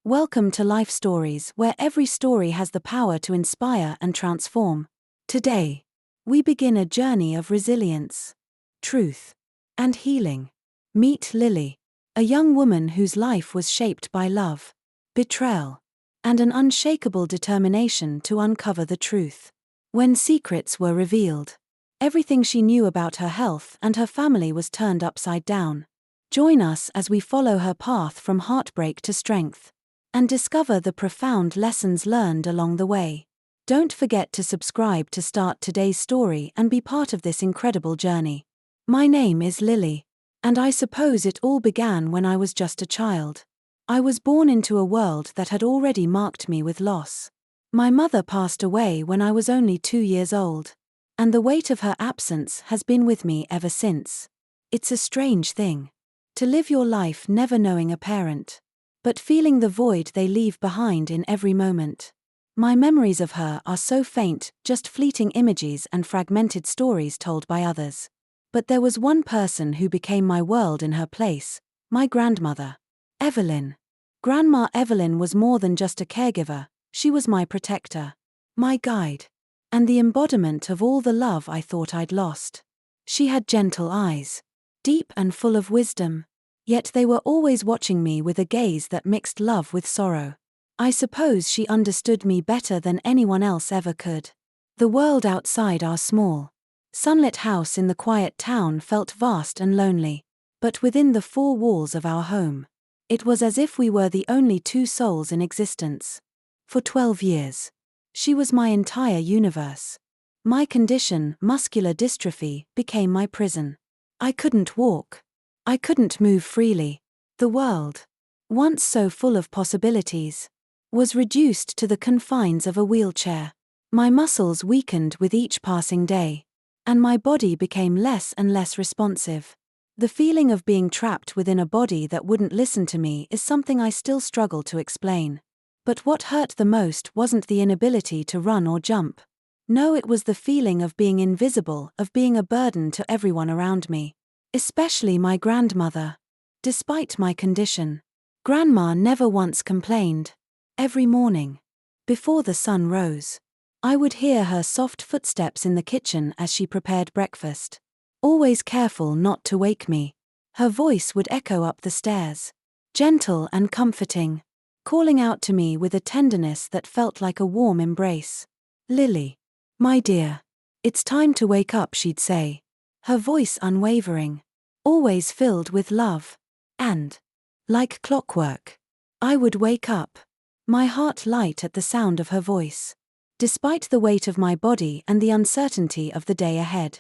Welcome to Life Stories, where every story has the power to inspire and transform. Today, we begin a journey of resilience, truth, and healing. Meet Lily, a young woman whose life was shaped by love, betrayal, and an unshakable determination to uncover the truth. When secrets were revealed, everything she knew about her health and her family was turned upside down. Join us as we follow her path from heartbreak to strength, and discover the profound lessons learned along the way. Don't forget to subscribe to start today's story and be part of this incredible journey. My name is Lily, and I suppose it all began when I was just a child. I was born into a world that had already marked me with loss. My mother passed away when I was only 2 years old, and the weight of her absence has been with me ever since. It's a strange thing to live your life never knowing a parent, but feeling the void they leave behind in every moment. My memories of her are so faint, just fleeting images and fragmented stories told by others. But there was one person who became my world in her place, my grandmother, Evelyn. Grandma Evelyn was more than just a caregiver, she was my protector, my guide, and the embodiment of all the love I thought I'd lost. She had gentle eyes, deep and full of wisdom, yet they were always watching me with a gaze that mixed love with sorrow. I suppose she understood me better than anyone else ever could. The world outside our small, sunlit house in the quiet town felt vast and lonely, but within the 4 walls of our home, it was as if we were the only 2 souls in existence. For 12 years, she was my entire universe. My condition, muscular dystrophy, became my prison. I couldn't walk. I couldn't move freely. The world, once so full of possibilities, was reduced to the confines of a wheelchair. My muscles weakened with each passing day, and my body became less and less responsive. The feeling of being trapped within a body that wouldn't listen to me is something I still struggle to explain. But what hurt the most wasn't the inability to run or jump. No, it was the feeling of being invisible, of being a burden to everyone around me, especially my grandmother. Despite my condition, Grandma never once complained. Every morning, before the sun rose, I would hear her soft footsteps in the kitchen as she prepared breakfast. Always careful not to wake me, her voice would echo up the stairs, gentle and comforting, calling out to me with a tenderness that felt like a warm embrace. "Lily, my dear, it's time to wake up," she'd say, her voice unwavering, always filled with love. And, like clockwork, I would wake up, my heart light at the sound of her voice, despite the weight of my body and the uncertainty of the day ahead.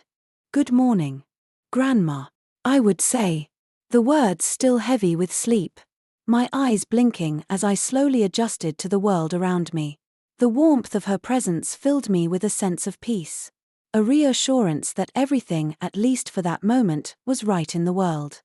"Good morning, Grandma," I would say, the words still heavy with sleep, my eyes blinking as I slowly adjusted to the world around me. The warmth of her presence filled me with a sense of peace, a reassurance that everything, at least for that moment, was right in the world.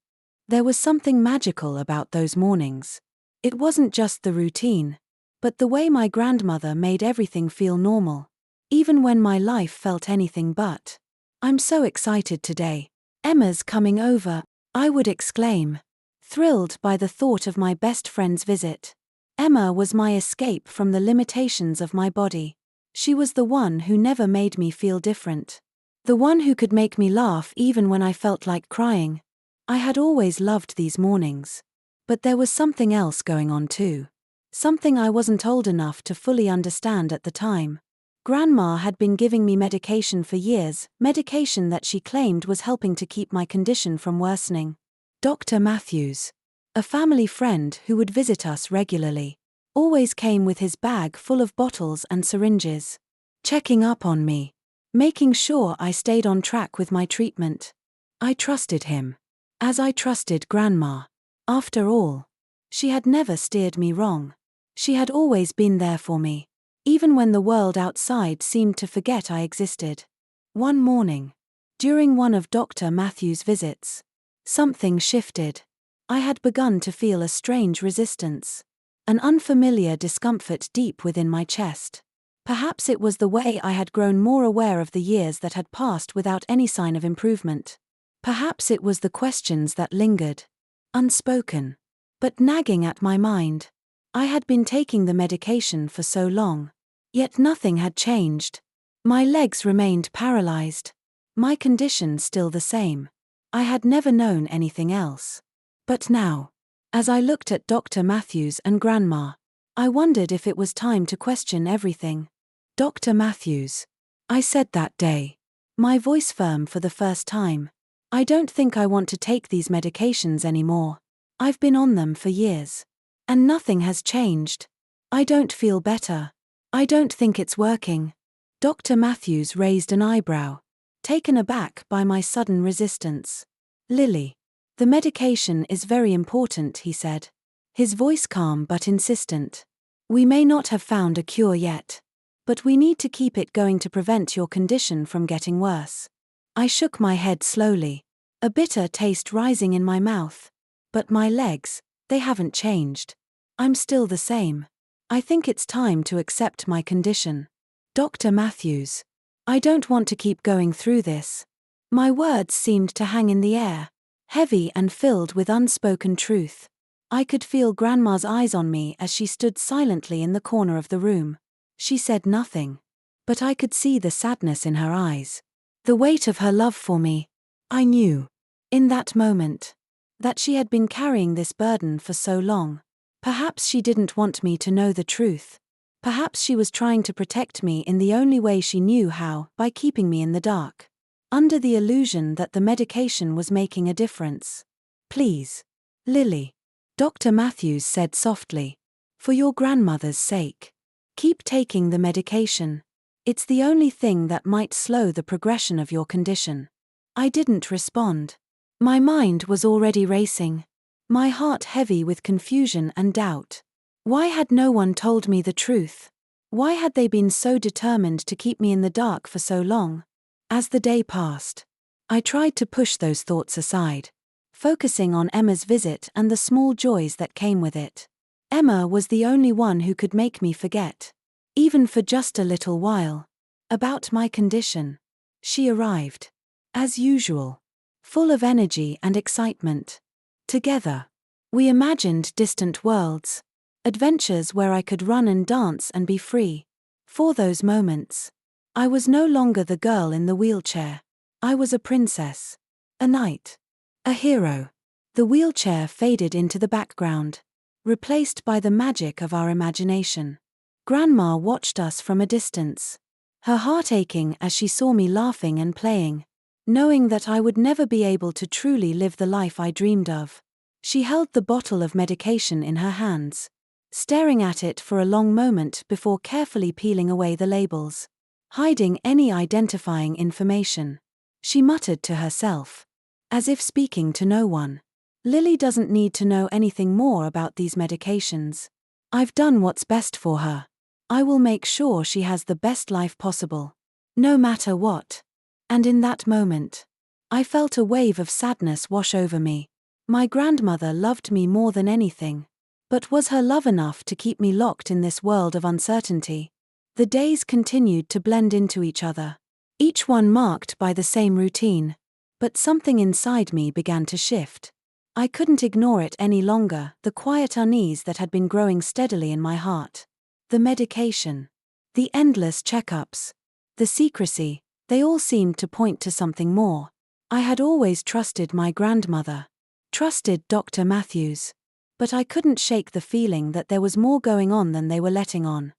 There was something magical about those mornings. It wasn't just the routine, but the way my grandmother made everything feel normal, even when my life felt anything but. "I'm so excited today. Emma's coming over," I would exclaim, thrilled by the thought of my best friend's visit. Emma was my escape from the limitations of my body. She was the one who never made me feel different, the one who could make me laugh even when I felt like crying. I had always loved these mornings, but there was something else going on too. Something I wasn't old enough to fully understand at the time. Grandma had been giving me medication for years, medication that she claimed was helping to keep my condition from worsening. Dr. Matthews, a family friend who would visit us regularly, always came with his bag full of bottles and syringes, checking up on me, making sure I stayed on track with my treatment. I trusted him, as I trusted Grandma. After all, she had never steered me wrong. She had always been there for me, even when the world outside seemed to forget I existed. One morning, during one of Dr. Matthews' visits, something shifted. I had begun to feel a strange resistance, an unfamiliar discomfort deep within my chest. Perhaps it was the way I had grown more aware of the years that had passed without any sign of improvement. Perhaps it was the questions that lingered, unspoken, but nagging at my mind. I had been taking the medication for so long. Yet nothing had changed. My legs remained paralyzed. My condition still the same. I had never known anything else. But now, as I looked at Dr. Matthews and Grandma, I wondered if it was time to question everything. Dr. Matthews, I said that day, my voice firm for the first time. I don't think I want to take these medications anymore. I've been on them for years. And nothing has changed. I don't feel better. I don't think it's working. Dr. Matthews raised an eyebrow, taken aback by my sudden resistance. Lily, the medication is very important, he said. His voice calm but insistent. We may not have found a cure yet, but we need to keep it going to prevent your condition from getting worse. I shook my head slowly, a bitter taste rising in my mouth. But my legs, they haven't changed. I'm still the same. I think it's time to accept my condition. Dr. Matthews, I don't want to keep going through this. My words seemed to hang in the air, heavy and filled with unspoken truth. I could feel Grandma's eyes on me as she stood silently in the corner of the room. She said nothing, but I could see the sadness in her eyes, the weight of her love for me. I knew, in that moment, that she had been carrying this burden for so long. Perhaps she didn't want me to know the truth. Perhaps she was trying to protect me in the only way she knew how, by keeping me in the dark, under the illusion that the medication was making a difference. Please, Lily, Dr. Matthews said softly, for your grandmother's sake, keep taking the medication. It's the only thing that might slow the progression of your condition. I didn't respond. My mind was already racing, my heart heavy with confusion and doubt. Why had no one told me the truth? Why had they been so determined to keep me in the dark for so long? As the day passed, I tried to push those thoughts aside, focusing on Emma's visit and the small joys that came with it. Emma was the only one who could make me forget, even for just a little while, about my condition. She arrived, as usual, full of energy and excitement. Together, we imagined distant worlds, adventures where I could run and dance and be free. For those moments, I was no longer the girl in the wheelchair. I was a princess, a knight, a hero. The wheelchair faded into the background, replaced by the magic of our imagination. Grandma watched us from a distance, her heart aching as she saw me laughing and playing, knowing that I would never be able to truly live the life I dreamed of. She held the bottle of medication in her hands, staring at it for a long moment before carefully peeling away the labels, hiding any identifying information. She muttered to herself, as if speaking to no one, Lily doesn't need to know anything more about these medications. I've done what's best for her. I will make sure she has the best life possible, no matter what. And in that moment, I felt a wave of sadness wash over me. My grandmother loved me more than anything. But was her love enough to keep me locked in this world of uncertainty? The days continued to blend into each other, each one marked by the same routine. But something inside me began to shift. I couldn't ignore it any longer, the quiet unease that had been growing steadily in my heart. The medication, the endless checkups, the secrecy, they all seemed to point to something more. I had always trusted my grandmother, trusted Dr. Matthews. But I couldn't shake the feeling that there was more going on than they were letting on.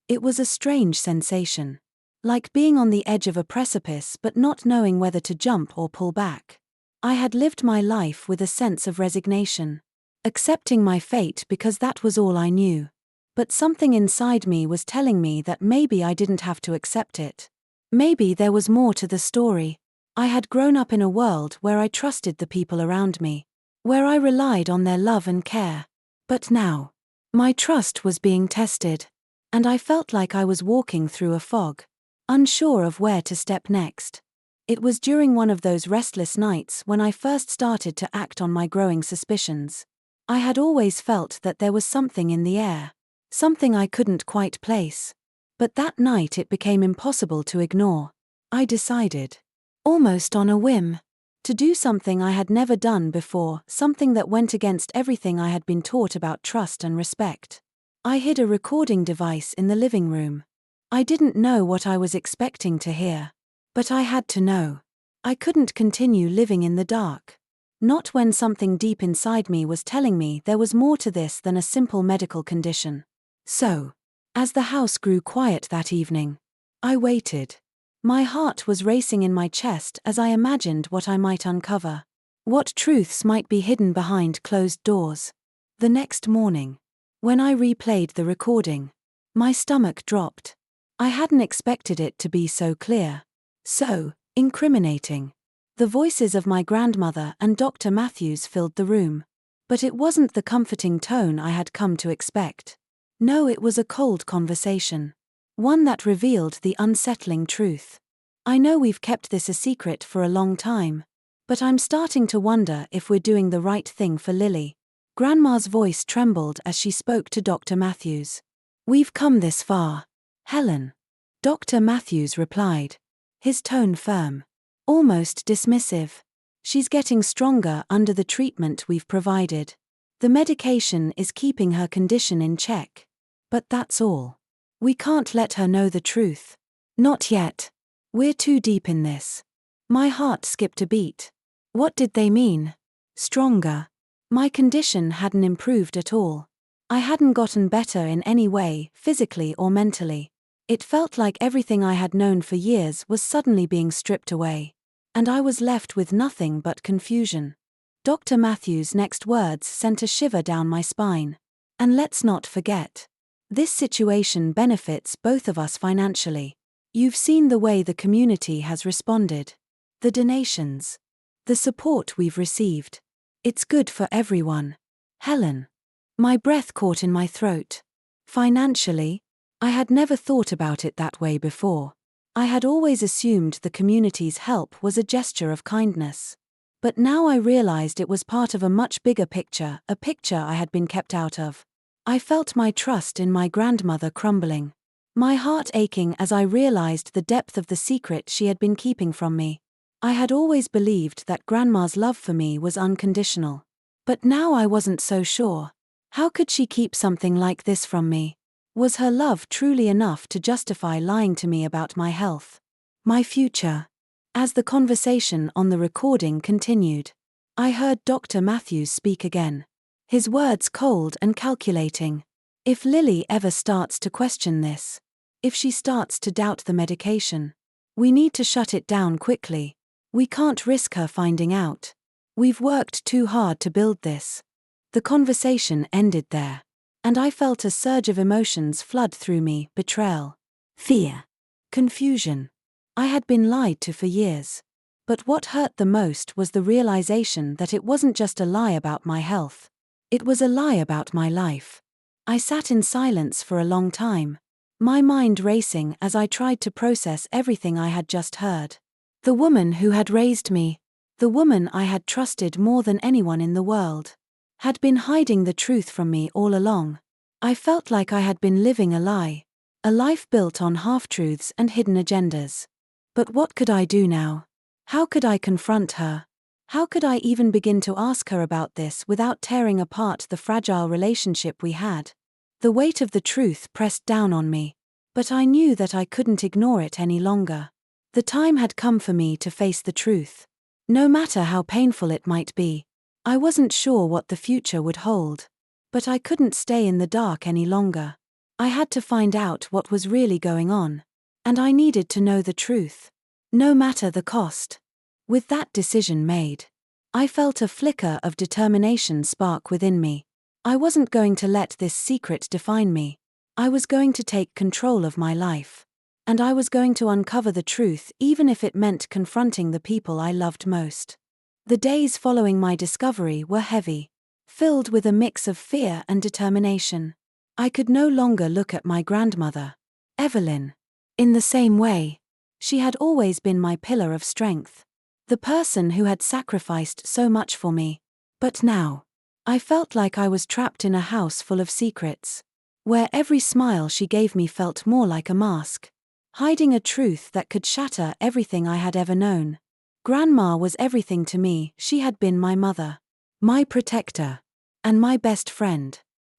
It was a strange sensation, like being on the edge of a precipice but not knowing whether to jump or pull back. I had lived my life with a sense of resignation, accepting my fate because that was all I knew. But something inside me was telling me that maybe I didn't have to accept it. Maybe there was more to the story. I had grown up in a world where I trusted the people around me, where I relied on their love and care. But now, my trust was being tested, and I felt like I was walking through a fog, unsure of where to step next. It was during one of those restless nights when I first started to act on my growing suspicions. I had always felt that there was something in the air, something I couldn't quite place. But that night it became impossible to ignore. I decided, almost on a whim, to do something I had never done before, something that went against everything I had been taught about trust and respect. I hid a recording device in the living room. I didn't know what I was expecting to hear. But I had to know. I couldn't continue living in the dark. Not when something deep inside me was telling me there was more to this than a simple medical condition. So, as the house grew quiet that evening, I waited. My heart was racing in my chest as I imagined what I might uncover. What truths might be hidden behind closed doors. The next morning, when I replayed the recording, my stomach dropped. I hadn't expected it to be so clear. So incriminating. The voices of my grandmother and Dr. Matthews filled the room. But it wasn't the comforting tone I had come to expect. No, it was a cold conversation. One that revealed the unsettling truth. I know we've kept this a secret for a long time. But I'm starting to wonder if we're doing the right thing for Lily. Grandma's voice trembled as she spoke to Dr. Matthews. We've come this far, Helen. Dr. Matthews replied. His tone firm. Almost dismissive. She's getting stronger under the treatment we've provided. The medication is keeping her condition in check. But that's all. We can't let her know the truth. Not yet. We're too deep in this. My heart skipped a beat. What did they mean? Stronger. My condition hadn't improved at all. I hadn't gotten better in any way, physically or mentally. It felt like everything I had known for years was suddenly being stripped away. And I was left with nothing but confusion. Dr. Matthews' next words sent a shiver down my spine. And let's not forget. This situation benefits both of us financially. You've seen the way the community has responded. The donations. The support we've received. It's good for everyone. Helen. My breath caught in my throat. Financially? I had never thought about it that way before. I had always assumed the community's help was a gesture of kindness. But now I realized it was part of a much bigger picture, a picture I had been kept out of. I felt my trust in my grandmother crumbling. My heart aching as I realized the depth of the secret she had been keeping from me. I had always believed that Grandma's love for me was unconditional. But now I wasn't so sure. How could she keep something like this from me? Was her love truly enough to justify lying to me about my health? My future? As the conversation on the recording continued, I heard Dr. Matthews speak again. His words cold and calculating. If Lily ever starts to question this, if she starts to doubt the medication, we need to shut it down quickly. We can't risk her finding out. We've worked too hard to build this. The conversation ended there. And I felt a surge of emotions flood through me, betrayal, fear, confusion. I had been lied to for years. But what hurt the most was the realization that it wasn't just a lie about my health. It was a lie about my life. I sat in silence for a long time, my mind racing as I tried to process everything I had just heard. The woman who had raised me, the woman I had trusted more than anyone in the world, had been hiding the truth from me all along. I felt like I had been living a lie, a life built on half-truths and hidden agendas. But what could I do now? How could I confront her? How could I even begin to ask her about this without tearing apart the fragile relationship we had? The weight of the truth pressed down on me, but I knew that I couldn't ignore it any longer. The time had come for me to face the truth. No matter how painful it might be. I wasn't sure what the future would hold. But I couldn't stay in the dark any longer. I had to find out what was really going on. And I needed to know the truth. No matter the cost. With that decision made, I felt a flicker of determination spark within me. I wasn't going to let this secret define me. I was going to take control of my life. And I was going to uncover the truth even if it meant confronting the people I loved most. The days following my discovery were heavy, filled with a mix of fear and determination. I could no longer look at my grandmother, Evelyn, in the same way. She had always been my pillar of strength, the person who had sacrificed so much for me. But now, I felt like I was trapped in a house full of secrets, where every smile she gave me felt more like a mask, hiding a truth that could shatter everything I had ever known. Grandma was everything to me. She had been my mother, my protector, and my best friend.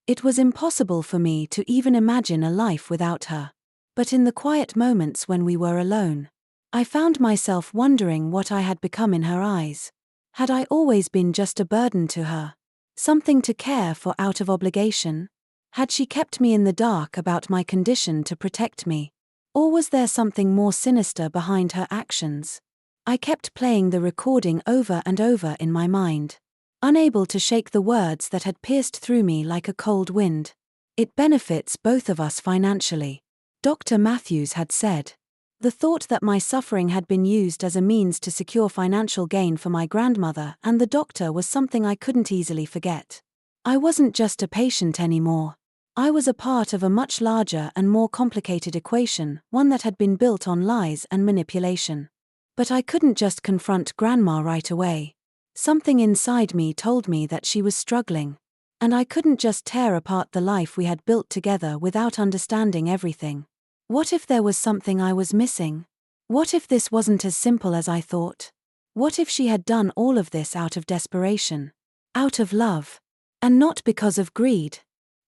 It was impossible for me to even imagine a life without her. But in the quiet moments when we were alone, I found myself wondering what I had become in her eyes. Had I always been just a burden to her? Something to care for out of obligation? Had she kept me in the dark about my condition to protect me? Or was there something more sinister behind her actions? I kept playing the recording over and over in my mind, unable to shake the words that had pierced through me like a cold wind. It benefits both of us financially, Dr. Matthews had said. The thought that my suffering had been used as a means to secure financial gain for my grandmother and the doctor was something I couldn't easily forget. I wasn't just a patient anymore. I was a part of a much larger and more complicated equation, one that had been built on lies and manipulation. But I couldn't just confront Grandma right away. Something inside me told me that she was struggling. And I couldn't just tear apart the life we had built together without understanding everything. What if there was something I was missing? What if this wasn't as simple as I thought? What if she had done all of this out of desperation? Out of love? And not because of greed?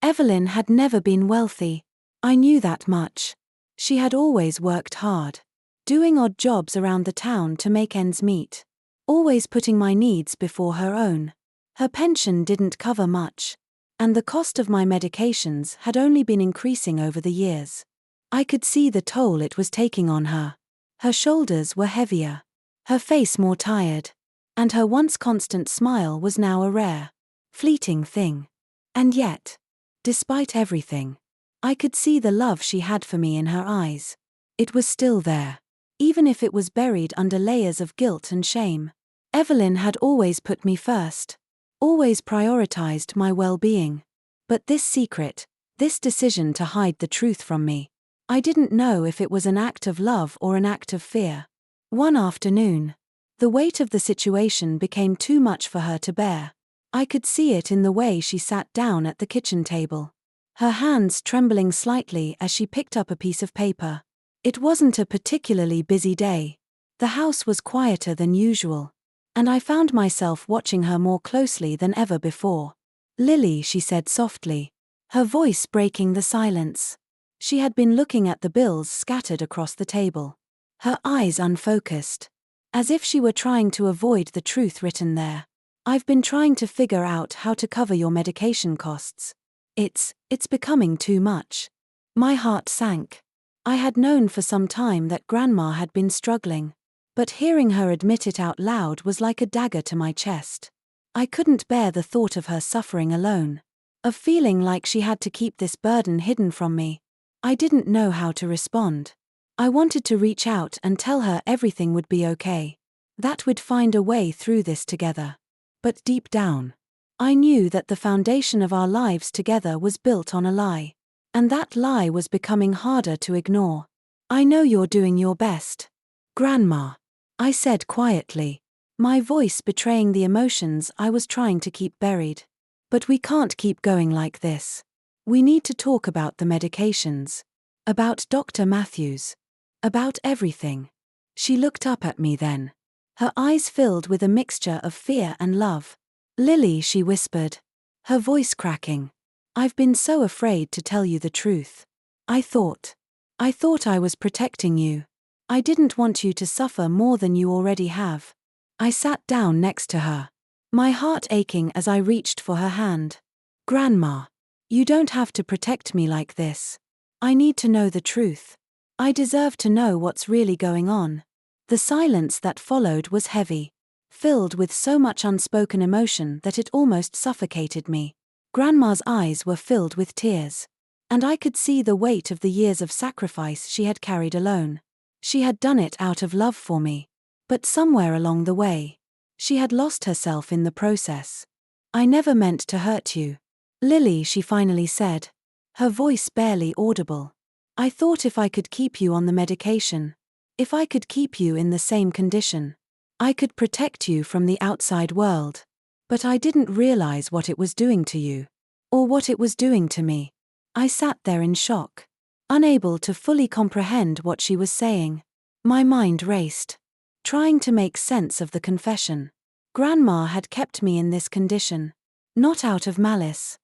Evelyn had never been wealthy. I knew that much. She had always worked hard, doing odd jobs around the town to make ends meet, always putting my needs before her own. Her pension didn't cover much, and the cost of my medications had only been increasing over the years. I could see the toll it was taking on her. Her shoulders were heavier, her face more tired, and her once constant smile was now a rare, fleeting thing. And yet, despite everything, I could see the love she had for me in her eyes. It was still there, even if it was buried under layers of guilt and shame. Evelyn had always put me first, always prioritized my well-being. But this secret, this decision to hide the truth from me, I didn't know if it was an act of love or an act of fear. One afternoon, the weight of the situation became too much for her to bear. I could see it in the way she sat down at the kitchen table, her hands trembling slightly as she picked up a piece of paper. It wasn't a particularly busy day. The house was quieter than usual, and I found myself watching her more closely than ever before. "Lily," she said softly, her voice breaking the silence. She had been looking at the bills scattered across the table, her eyes unfocused, as if she were trying to avoid the truth written there. "I've been trying to figure out how to cover your medication costs. It's becoming too much." My heart sank. I had known for some time that Grandma had been struggling, but hearing her admit it out loud was like a dagger to my chest. I couldn't bear the thought of her suffering alone, of feeling like she had to keep this burden hidden from me. I didn't know how to respond. I wanted to reach out and tell her everything would be okay, that we'd find a way through this together. But deep down, I knew that the foundation of our lives together was built on a lie. And that lie was becoming harder to ignore. "I know you're doing your best, Grandma," I said quietly, my voice betraying the emotions I was trying to keep buried. "But we can't keep going like this. We need to talk about the medications, about Dr. Matthews, about everything." She looked up at me then, her eyes filled with a mixture of fear and love. "Lily," she whispered, her voice cracking, "I've been so afraid to tell you the truth. I thought I was protecting you. I didn't want you to suffer more than you already have." I sat down next to her, my heart aching as I reached for her hand. "Grandma, you don't have to protect me like this. I need to know the truth. I deserve to know what's really going on." The silence that followed was heavy, filled with so much unspoken emotion that it almost suffocated me. Grandma's eyes were filled with tears, and I could see the weight of the years of sacrifice she had carried alone. She had done it out of love for me, but somewhere along the way, she had lost herself in the process. "I never meant to hurt you, Lily," she finally said, her voice barely audible. "I thought if I could keep you on the medication, if I could keep you in the same condition, I could protect you from the outside world. But I didn't realize what it was doing to you, or what it was doing to me." I sat there in shock, unable to fully comprehend what she was saying. My mind raced, trying to make sense of the confession. Grandma had kept me in this condition, not out of malice,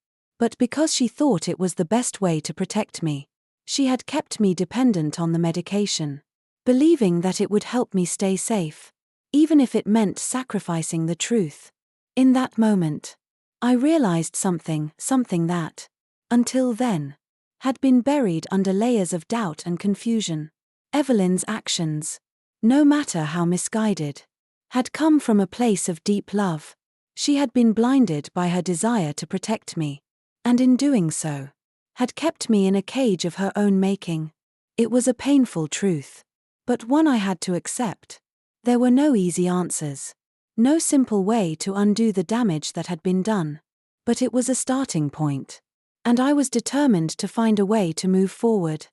But because she thought it was the best way to protect me, she had kept me dependent on the medication, believing that it would help me stay safe, even if it meant sacrificing the truth. In that moment, I realized something that, until then, had been buried under layers of doubt and confusion. Evelyn's actions, no matter how misguided, had come from a place of deep love. She had been blinded by her desire to protect me, and in doing so, had kept me in a cage of her own making. It was a painful truth, but one I had to accept. There were no easy answers, no simple way to undo the damage that had been done, but it was a starting point, and I was determined to find a way to move forward,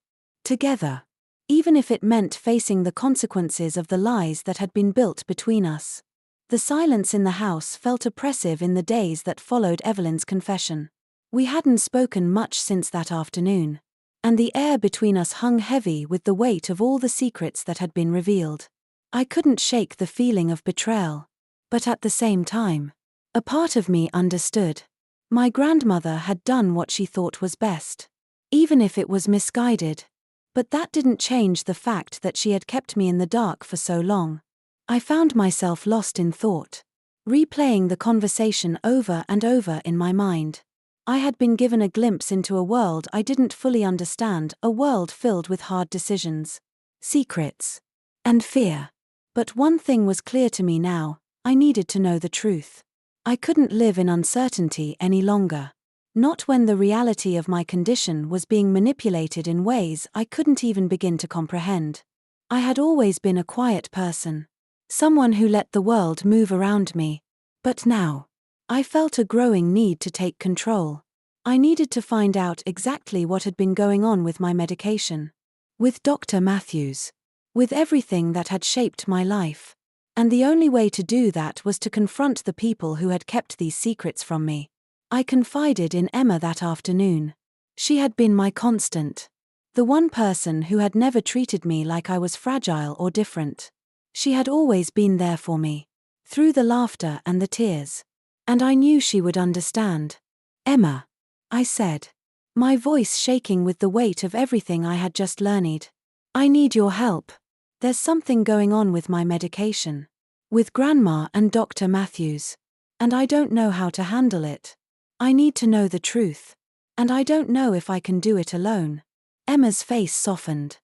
together, even if it meant facing the consequences of the lies that had been built between us. The silence in the house felt oppressive in the days that followed Evelyn's confession. We hadn't spoken much since that afternoon, and the air between us hung heavy with the weight of all the secrets that had been revealed. I couldn't shake the feeling of betrayal, but at the same time, a part of me understood. My grandmother had done what she thought was best, even if it was misguided. But that didn't change the fact that she had kept me in the dark for so long. I found myself lost in thought, replaying the conversation over and over in my mind. I had been given a glimpse into a world I didn't fully understand, a world filled with hard decisions, secrets, and fear. But one thing was clear to me now: I needed to know the truth. I couldn't live in uncertainty any longer. Not when the reality of my condition was being manipulated in ways I couldn't even begin to comprehend. I had always been a quiet person, someone who let the world move around me. But now, I felt a growing need to take control. I needed to find out exactly what had been going on with my medication, with Dr. Matthews, with everything that had shaped my life. And the only way to do that was to confront the people who had kept these secrets from me. I confided in Emma that afternoon. She had been my constant, the one person who had never treated me like I was fragile or different. She had always been there for me, through the laughter and the tears. And I knew she would understand. "Emma," I said, my voice shaking with the weight of everything I had just learned. "I need your help. There's something going on with my medication, with Grandma and Dr. Matthews, and I don't know how to handle it. I need to know the truth, and I don't know if I can do it alone." Emma's face softened.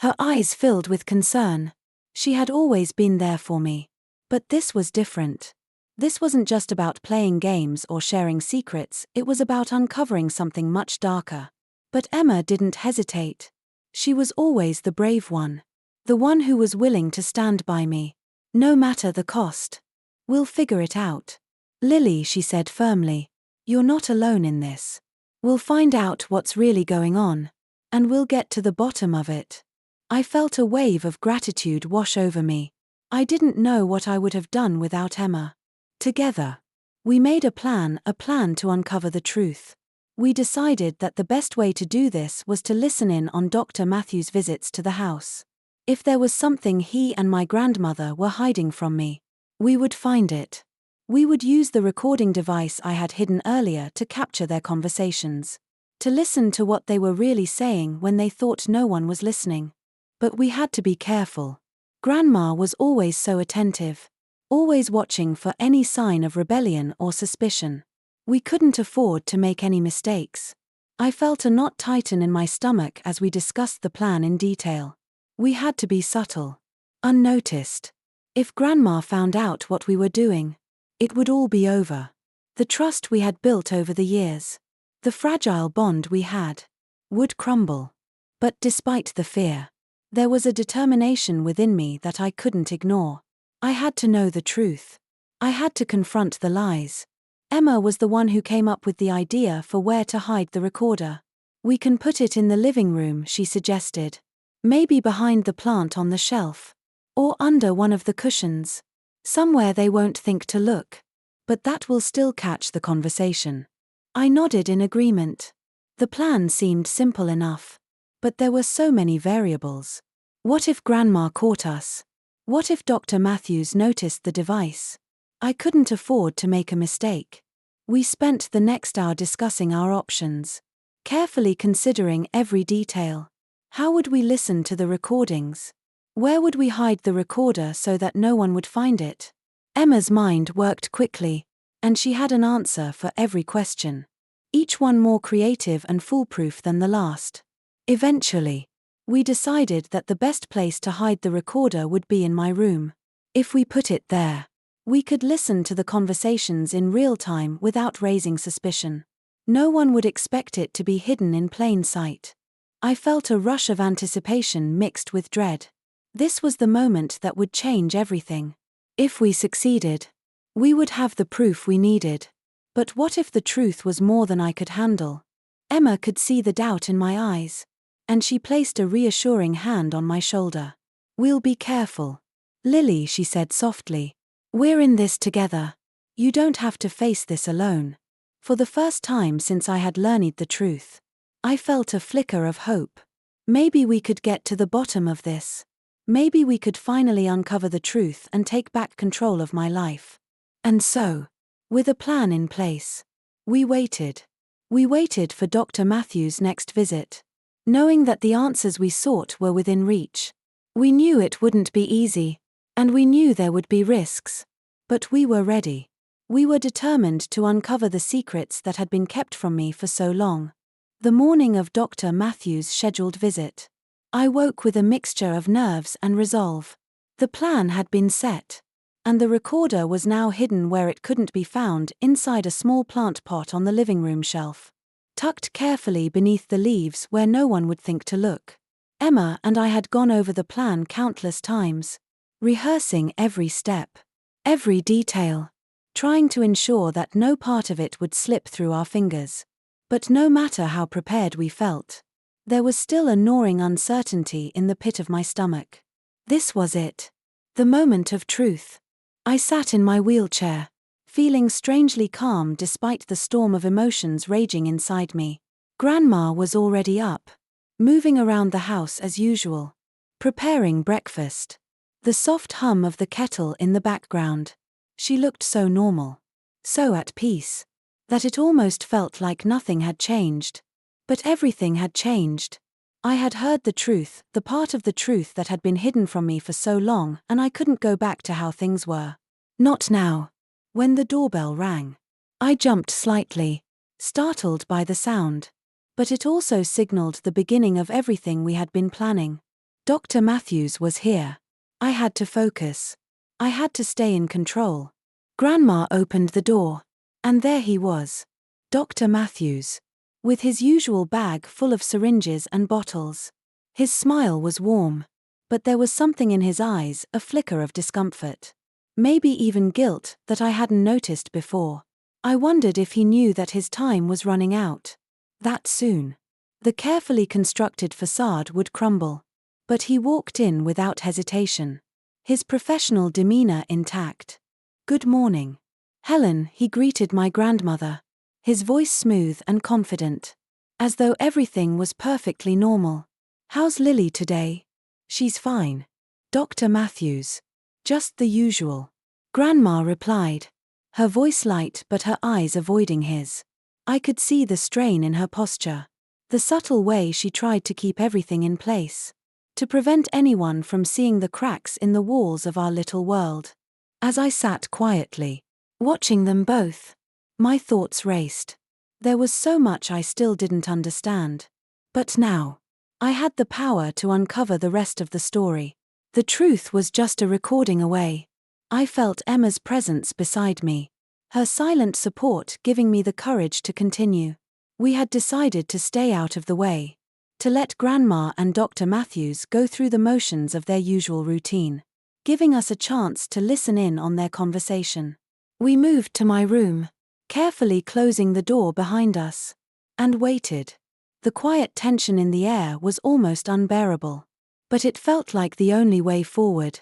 Her eyes filled with concern. She had always been there for me. But this was different. This wasn't just about playing games or sharing secrets, it was about uncovering something much darker. But Emma didn't hesitate. She was always the brave one, the one who was willing to stand by me, no matter the cost. "We'll figure it out, Lily," she said firmly. "You're not alone in this. We'll find out what's really going on, and we'll get to the bottom of it." I felt a wave of gratitude wash over me. I didn't know what I would have done without Emma. Together, we made a plan to uncover the truth. We decided that the best way to do this was to listen in on Dr. Matthews' visits to the house. If there was something he and my grandmother were hiding from me, we would find it. We would use the recording device I had hidden earlier to capture their conversations, to listen to what they were really saying when they thought no one was listening. But we had to be careful. Grandma was always so attentive, always watching for any sign of rebellion or suspicion. We couldn't afford to make any mistakes. I felt a knot tighten in my stomach as we discussed the plan in detail. We had to be subtle, unnoticed. If Grandma found out what we were doing, it would all be over. The trust we had built over the years, the fragile bond we had, would crumble. But despite the fear, there was a determination within me that I couldn't ignore. I had to know the truth. I had to confront the lies. Emma was the one who came up with the idea for where to hide the recorder. "We can put it in the living room," she suggested. "Maybe behind the plant on the shelf, or under one of the cushions. Somewhere they won't think to look. But that will still catch the conversation." I nodded in agreement. The plan seemed simple enough, but there were so many variables. What if Grandma caught us? What if Dr. Matthews noticed the device? I couldn't afford to make a mistake. We spent the next hour discussing our options, carefully considering every detail. How would we listen to the recordings? Where would we hide the recorder so that no one would find it? Emma's mind worked quickly, and she had an answer for every question, each one more creative and foolproof than the last. Eventually, we decided that the best place to hide the recorder would be in my room. If we put it there, we could listen to the conversations in real time without raising suspicion. No one would expect it to be hidden in plain sight. I felt a rush of anticipation mixed with dread. This was the moment that would change everything. If we succeeded, we would have the proof we needed. But what if the truth was more than I could handle? Emma could see the doubt in my eyes, and she placed a reassuring hand on my shoulder. "We'll be careful, Lily," she said softly. "We're in this together. You don't have to face this alone." For the first time since I had learned the truth, I felt a flicker of hope. Maybe we could get to the bottom of this. Maybe we could finally uncover the truth and take back control of my life. And so, with a plan in place, we waited. We waited for Dr. Matthews' next visit, knowing that the answers we sought were within reach. We knew it wouldn't be easy, and we knew there would be risks. But we were ready. We were determined to uncover the secrets that had been kept from me for so long. The morning of Dr. Matthews' scheduled visit, I woke with a mixture of nerves and resolve. The plan had been set, and the recorder was now hidden where it couldn't be found, inside a small plant pot on the living room shelf, tucked carefully beneath the leaves where no one would think to look. Emma and I had gone over the plan countless times, rehearsing every step, every detail, trying to ensure that no part of it would slip through our fingers. But no matter how prepared we felt, there was still a gnawing uncertainty in the pit of my stomach. This was it. The moment of truth. I sat in my wheelchair, feeling strangely calm despite the storm of emotions raging inside me. Grandma was already up, moving around the house as usual, preparing breakfast. The soft hum of the kettle in the background. She looked so normal, so at peace, that it almost felt like nothing had changed. But everything had changed. I had heard the truth, the part of the truth that had been hidden from me for so long, and I couldn't go back to how things were. Not now. When the doorbell rang, I jumped slightly, startled by the sound. But it also signaled the beginning of everything we had been planning. Dr. Matthews was here. I had to focus. I had to stay in control. Grandma opened the door, and there he was, Dr. Matthews, with his usual bag full of syringes and bottles. His smile was warm, but there was something in his eyes, a flicker of discomfort. Maybe even guilt that I hadn't noticed before. I wondered if he knew that his time was running out. That soon, the carefully constructed facade would crumble. But he walked in without hesitation, his professional demeanor intact. "Good morning, Helen," he greeted my grandmother, his voice smooth and confident, as though everything was perfectly normal. "How's Lily today?" "She's fine, Dr. Matthews. Just the usual," Grandma replied, her voice light but her eyes avoiding his. I could see the strain in her posture, the subtle way she tried to keep everything in place, to prevent anyone from seeing the cracks in the walls of our little world. As I sat quietly, watching them both, my thoughts raced. There was so much I still didn't understand. But now, I had the power to uncover the rest of the story. The truth was just a recording away. I felt Emma's presence beside me, her silent support giving me the courage to continue. We had decided to stay out of the way, to let Grandma and Dr. Matthews go through the motions of their usual routine, giving us a chance to listen in on their conversation. We moved to my room, carefully closing the door behind us, and waited. The quiet tension in the air was almost unbearable, but it felt like the only way forward.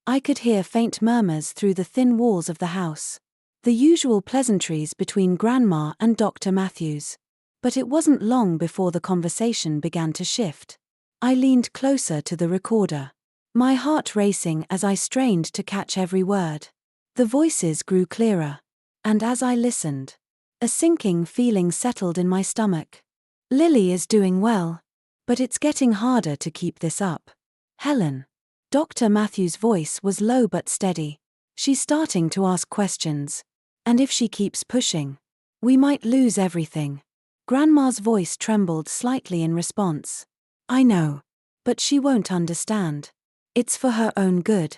I could hear faint murmurs through the thin walls of the house, the usual pleasantries between Grandma and Dr. Matthews. But it wasn't long before the conversation began to shift. I leaned closer to the recorder, my heart racing as I strained to catch every word. The voices grew clearer, and as I listened, A sinking feeling settled in my stomach. Lily is doing well. But it's getting harder to keep this up. Helen. Dr. Matthews' voice was low but steady. She's starting to ask questions. And if she keeps pushing, we might lose everything. Grandma's voice trembled slightly in response. I know. But she won't understand. It's for her own good.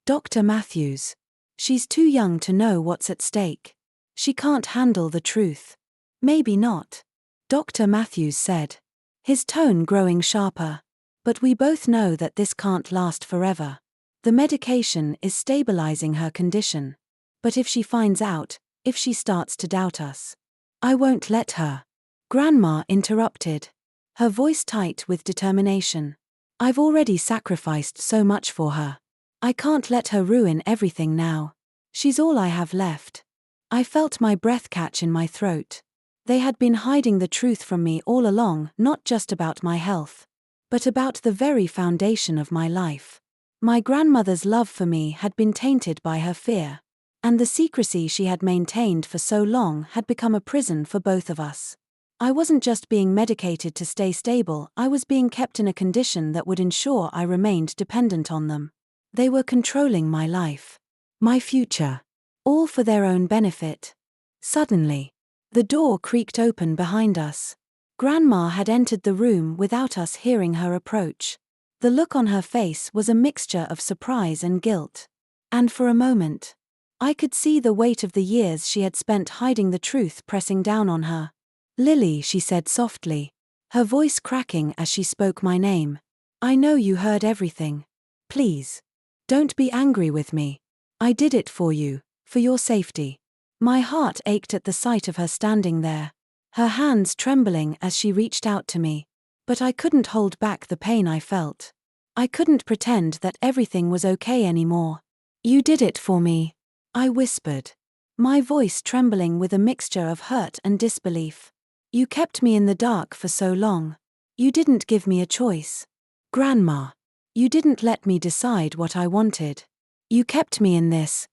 Dr. Matthews. She's too young to know what's at stake. She can't handle the truth. Maybe not. Dr. Matthews said, his tone growing sharper. But we both know that this can't last forever. The medication is stabilizing her condition. But if she finds out, if she starts to doubt us, I won't let her. Grandma interrupted, her voice tight with determination. I've already sacrificed so much for her. I can't let her ruin everything now. She's all I have left. I felt my breath catch in my throat. They had been hiding the truth from me all along, not just about my health, but about the very foundation of my life. My grandmother's love for me had been tainted by her fear, and the secrecy she had maintained for so long had become a prison for both of us. I wasn't just being medicated to stay stable, I was being kept in a condition that would ensure I remained dependent on them. They were controlling my life, my future, all for their own benefit. Suddenly, the door creaked open behind us. Grandma had entered the room without us hearing her approach. The look on her face was a mixture of surprise and guilt. And for a moment, I could see the weight of the years she had spent hiding the truth pressing down on her. Lily, she said softly, her voice cracking as she spoke my name. I know you heard everything. Please, don't be angry with me. I did it for you, for your safety. My heart ached at the sight of her standing there, her hands trembling as she reached out to me. But I couldn't hold back the pain I felt. I couldn't pretend that everything was okay anymore. You did it for me, I whispered, my voice trembling with a mixture of hurt and disbelief. You kept me in the dark for so long. You didn't give me a choice. Grandma, you didn't let me decide what I wanted. You kept me in this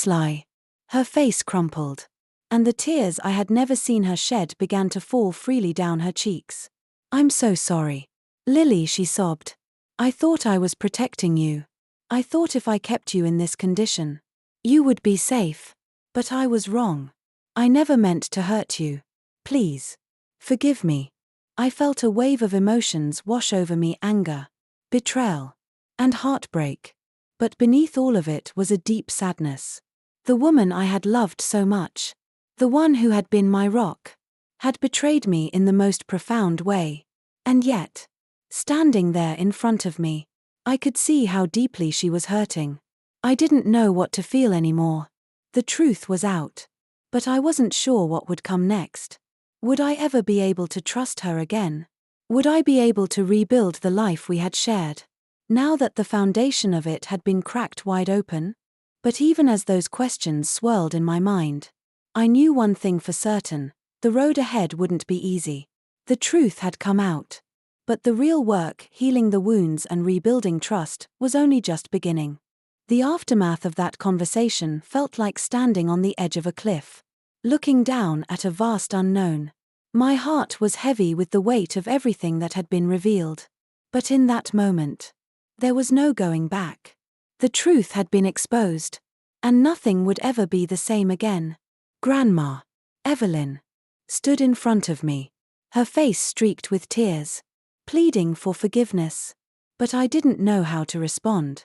lie. Her face crumpled, and the tears I had never seen her shed began to fall freely down her cheeks. I'm so sorry. Lily, she sobbed. I thought I was protecting you. I thought if I kept you in this condition, you would be safe. But I was wrong. I never meant to hurt you. Please, forgive me. I felt a wave of emotions wash over me: anger, betrayal, and heartbreak. But beneath all of it was a deep sadness. The woman I had loved so much, the one who had been my rock, had betrayed me in the most profound way. And yet, standing there in front of me, I could see how deeply she was hurting. I didn't know what to feel anymore. The truth was out. But I wasn't sure what would come next. Would I ever be able to trust her again? Would I be able to rebuild the life we had shared, now that the foundation of it had been cracked wide open? But even as those questions swirled in my mind, I knew one thing for certain: the road ahead wouldn't be easy. The truth had come out. But the real work, healing the wounds and rebuilding trust, was only just beginning. The aftermath of that conversation felt like standing on the edge of a cliff, looking down at a vast unknown. My heart was heavy with the weight of everything that had been revealed. But in that moment, there was no going back. The truth had been exposed, and nothing would ever be the same again. Grandma, Evelyn, stood in front of me, her face streaked with tears, pleading for forgiveness. But I didn't know how to respond.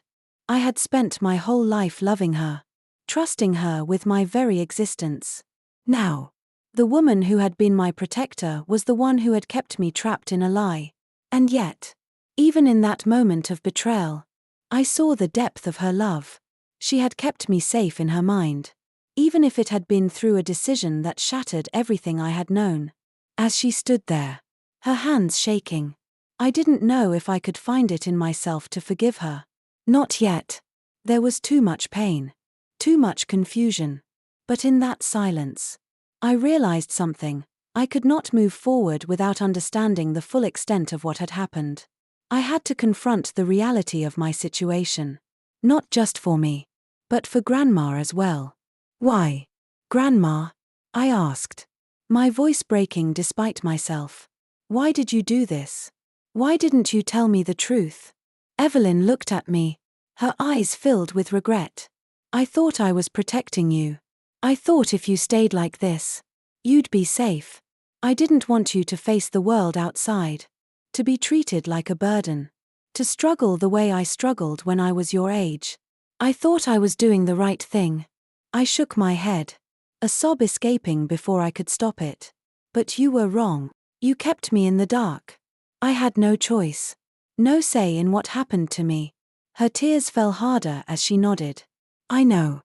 I had spent my whole life loving her, trusting her with my very existence. Now, the woman who had been my protector was the one who had kept me trapped in a lie. And yet, even in that moment of betrayal, I saw the depth of her love. She had kept me safe in her mind, even if it had been through a decision that shattered everything I had known. As she stood there, her hands shaking, I didn't know if I could find it in myself to forgive her. Not yet. There was too much pain, too much confusion. But in that silence, I realized something. I could not move forward without understanding the full extent of what had happened. I had to confront the reality of my situation. Not just for me, but for Grandma as well. Why, Grandma? I asked. my voice breaking despite myself. Why did you do this? Why didn't you tell me the truth? Evelyn looked at me, her eyes filled with regret. I thought I was protecting you. I thought if you stayed like this, you'd be safe. I didn't want you to face the world outside, to be treated like a burden, to struggle the way I struggled when I was your age. I thought I was doing the right thing. I shook my head, a sob escaping before I could stop it. But you were wrong. You kept me in the dark. I had no choice, no say in what happened to me. Her tears fell harder as she nodded. I know.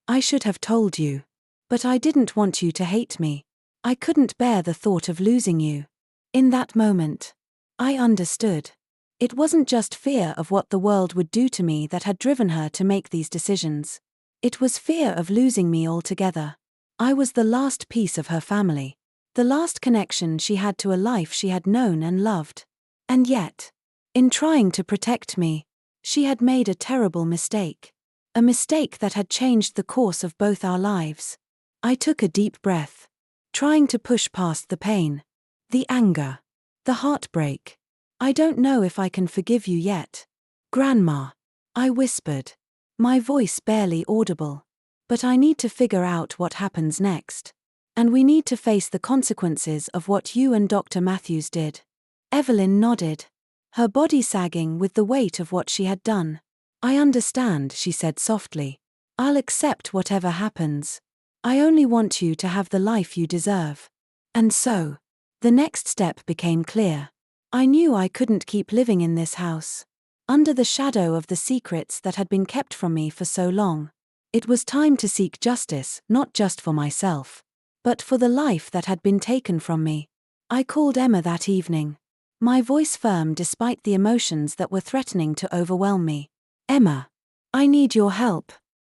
I should have told you. But I didn't want you to hate me. I couldn't bear the thought of losing you. In that moment, I understood. It wasn't just fear of what the world would do to me that had driven her to make these decisions. It was fear of losing me altogether. I was the last piece of her family, the last connection she had to a life she had known and loved. And yet, in trying to protect me, she had made a terrible mistake. A mistake that had changed the course of both our lives. I took a deep breath, trying to push past the pain, the anger, the heartbreak. I don't know if I can forgive you yet, Grandma, I whispered, my voice barely audible. But I need to figure out what happens next. And we need to face the consequences of what you and Dr. Matthews did. Evelyn nodded, her body sagging with the weight of what she had done. I understand, she said softly. I'll accept whatever happens. I only want you to have the life you deserve. And so, the next step became clear. I knew I couldn't keep living in this house, under the shadow of the secrets that had been kept from me for so long. It was time to seek justice, not just for myself, but for the life that had been taken from me. I called Emma that evening, my voice firm despite the emotions that were threatening to overwhelm me. Emma, I need your help.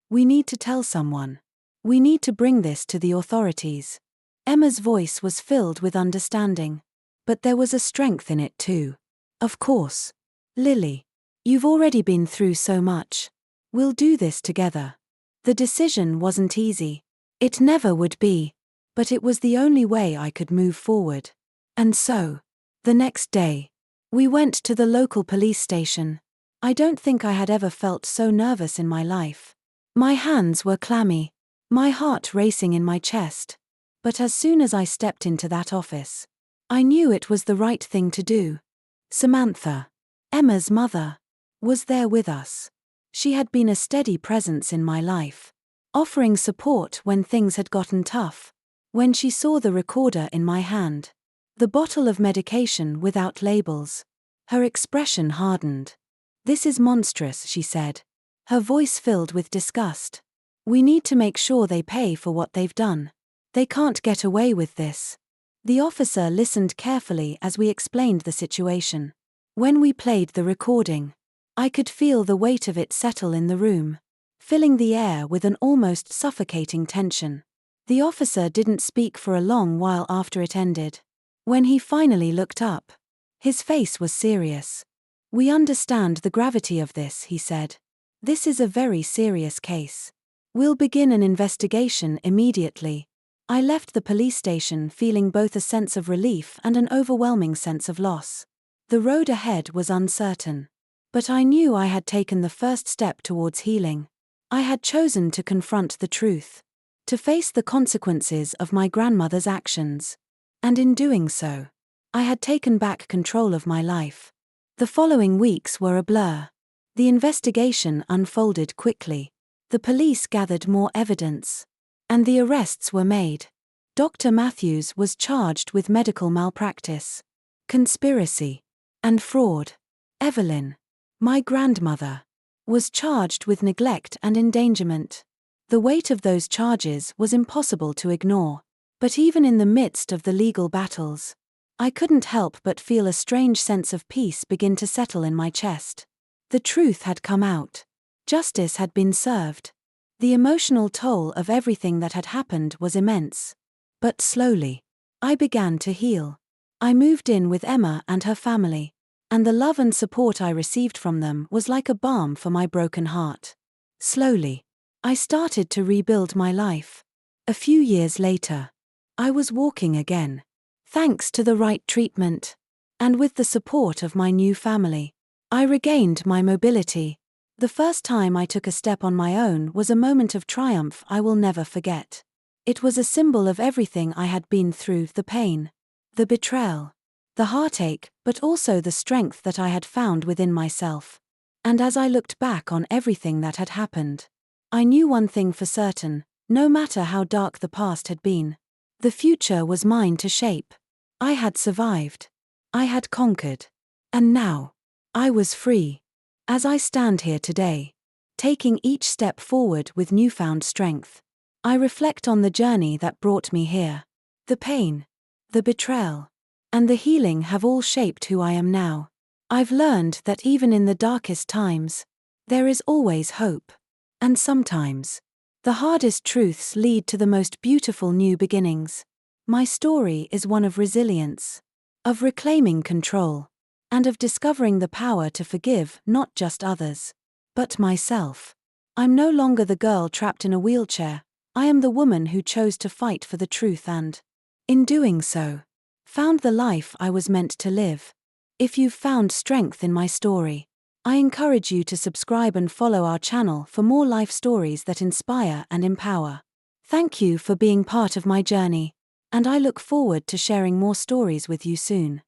We need to tell someone. We need to bring this to the authorities. Emma's voice was filled with understanding, but there was a strength in it too. Of course. Lily, you've already been through so much. We'll do this together. The decision wasn't easy. It never would be. But it was the only way I could move forward. And so, the next day, we went to the local police station. I don't think I had ever felt so nervous in my life. My hands were clammy, my heart racing in my chest. But as soon as I stepped into that office, I knew it was the right thing to do. Samantha, Emma's mother, was there with us. She had been a steady presence in my life, offering support when things had gotten tough. When she saw the recorder in my hand, the bottle of medication without labels, her expression hardened. This is monstrous, she said, her voice filled with disgust. We need to make sure they pay for what they've done. They can't get away with this. The officer listened carefully as we explained the situation. When we played the recording, I could feel the weight of it settle in the room, filling the air with an almost suffocating tension. The officer didn't speak for a long while after it ended. When he finally looked up, his face was serious. We understand the gravity of this, he said. This is a very serious case. We'll begin an investigation immediately. I left the police station feeling both a sense of relief and an overwhelming sense of loss. The road ahead was uncertain. But I knew I had taken the first step towards healing. I had chosen to confront the truth, to face the consequences of my grandmother's actions. And in doing so, I had taken back control of my life. The following weeks were a blur. The investigation unfolded quickly. The police gathered more evidence. And the arrests were made. Dr. Matthews was charged with medical malpractice, conspiracy, and fraud. Evelyn, my grandmother, was charged with neglect and endangerment. The weight of those charges was impossible to ignore. But even in the midst of the legal battles, I couldn't help but feel a strange sense of peace begin to settle in my chest. The truth had come out. Justice had been served. The emotional toll of everything that had happened was immense. But slowly, I began to heal. I moved in with Emma and her family, and the love and support I received from them was like a balm for my broken heart. Slowly, I started to rebuild my life. A few years later, I was walking again. Thanks to the right treatment. And with the support of my new family, I regained my mobility. The first time I took a step on my own was a moment of triumph I will never forget. It was a symbol of everything I had been through, the pain, the betrayal, the heartache, but also the strength that I had found within myself. And as I looked back on everything that had happened, I knew one thing for certain: no matter how dark the past had been, the future was mine to shape. I had survived. I had conquered. And now, I was free. As I stand here today, taking each step forward with newfound strength, I reflect on the journey that brought me here. The pain, the betrayal, and the healing have all shaped who I am now. I've learned that even in the darkest times, there is always hope. And sometimes, the hardest truths lead to the most beautiful new beginnings. My story is one of resilience, of reclaiming control, and of discovering the power to forgive not just others, but myself. I'm no longer the girl trapped in a wheelchair. I am the woman who chose to fight for the truth and, in doing so, found the life I was meant to live. If you've found strength in my story, I encourage you to subscribe and follow our channel for more life stories that inspire and empower. Thank you for being part of my journey, and I look forward to sharing more stories with you soon.